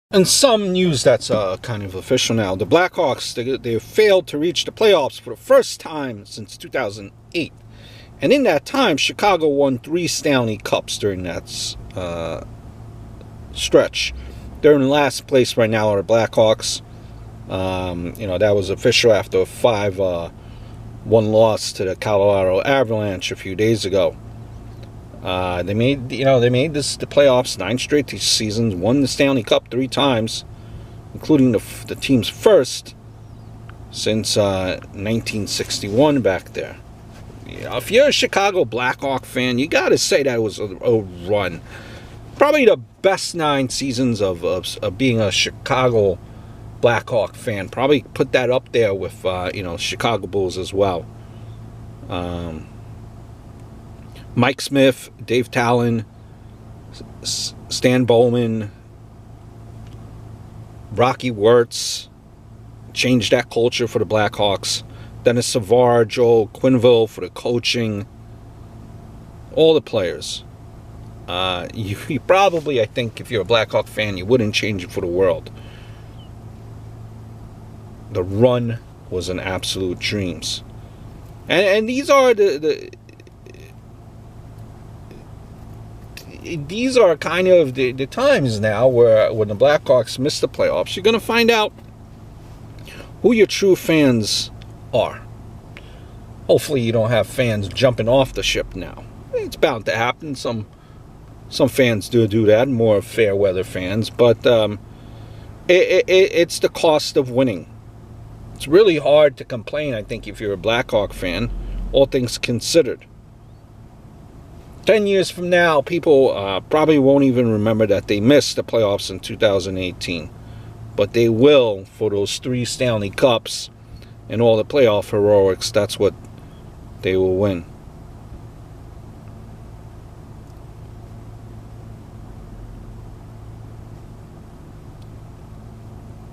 And some news that's kind of official now. The Blackhawks, they failed to reach the playoffs for the first time since 2008. And in that time, Chicago won 3 Stanley Cups during that stretch. They're in last place right now are the Blackhawks. That was official after a 5-1 loss to the Colorado Avalanche a few days ago. They made the playoffs 9 straight seasons, won the Stanley Cup 3 times, including the team's first since 1961 back there. If you're a Chicago Blackhawk fan, you got to say that was a run. Probably the best 9 seasons of being a Chicago Blackhawk fan. Probably put that up there with Chicago Bulls as well. Mike Smith, Dave Talon, Stan Bowman, Rocky Wirtz changed that culture for the Blackhawks. Dennis Savard, Joel Quenneville for the coaching. All the players. You probably, I think, if you're a Blackhawk fan, you wouldn't change it for the world. The run was an absolute dreams. And these are these are kind of the times now where when the Blackhawks miss the playoffs, you're going to find out who your true fans are. Hopefully you don't have fans jumping off the ship now. It's bound to happen. Some fans do that, more fair weather fans, but it's the cost of winning. It's really hard to complain, I think, if you're a Blackhawk fan, all things considered. 10 years from now, people probably won't even remember that they missed the playoffs in 2018. But they will for those 3 Stanley Cups and all the playoff heroics. That's what they will win.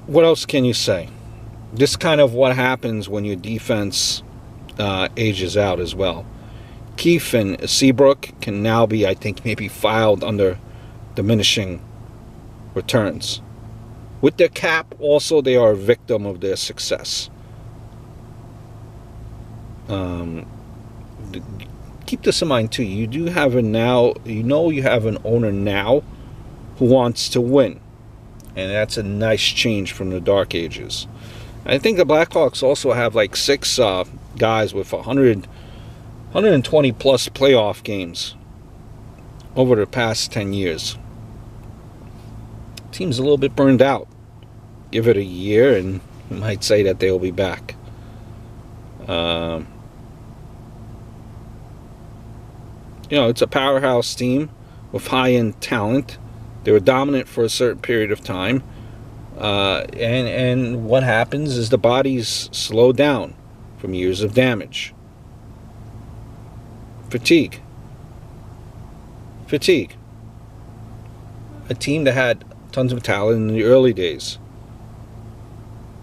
What else can you say? This is kind of what happens when your defense ages out as well. Keefe and Seabrook can now be, I think, maybe filed under diminishing returns. With their cap, also, they are a victim of their success. Keep this in mind, too. You do have you have an owner now who wants to win. And that's a nice change from the dark ages. I think the Blackhawks also have like 6 guys with 120 plus playoff games over the past 10 years. Team's a little bit burned out. Give it a year and you might say that they'll be back. It's a powerhouse team with high-end talent. They were dominant for a certain period of time. And what happens is the bodies slow down from years of damage. Fatigue. A team that had tons of talent in the early days.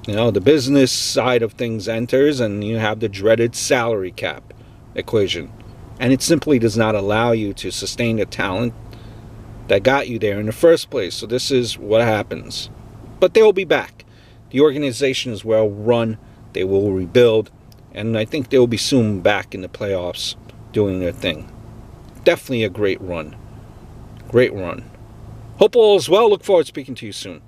The business side of things enters and you have the dreaded salary cap equation. And it simply does not allow you to sustain the talent that got you there in the first place. So this is what happens. But they will be back. The organization is well run. They will rebuild. And I think they will be soon back in the playoffs doing their thing. Definitely a great run. Great run. Hope all is well. Look forward to speaking to you soon.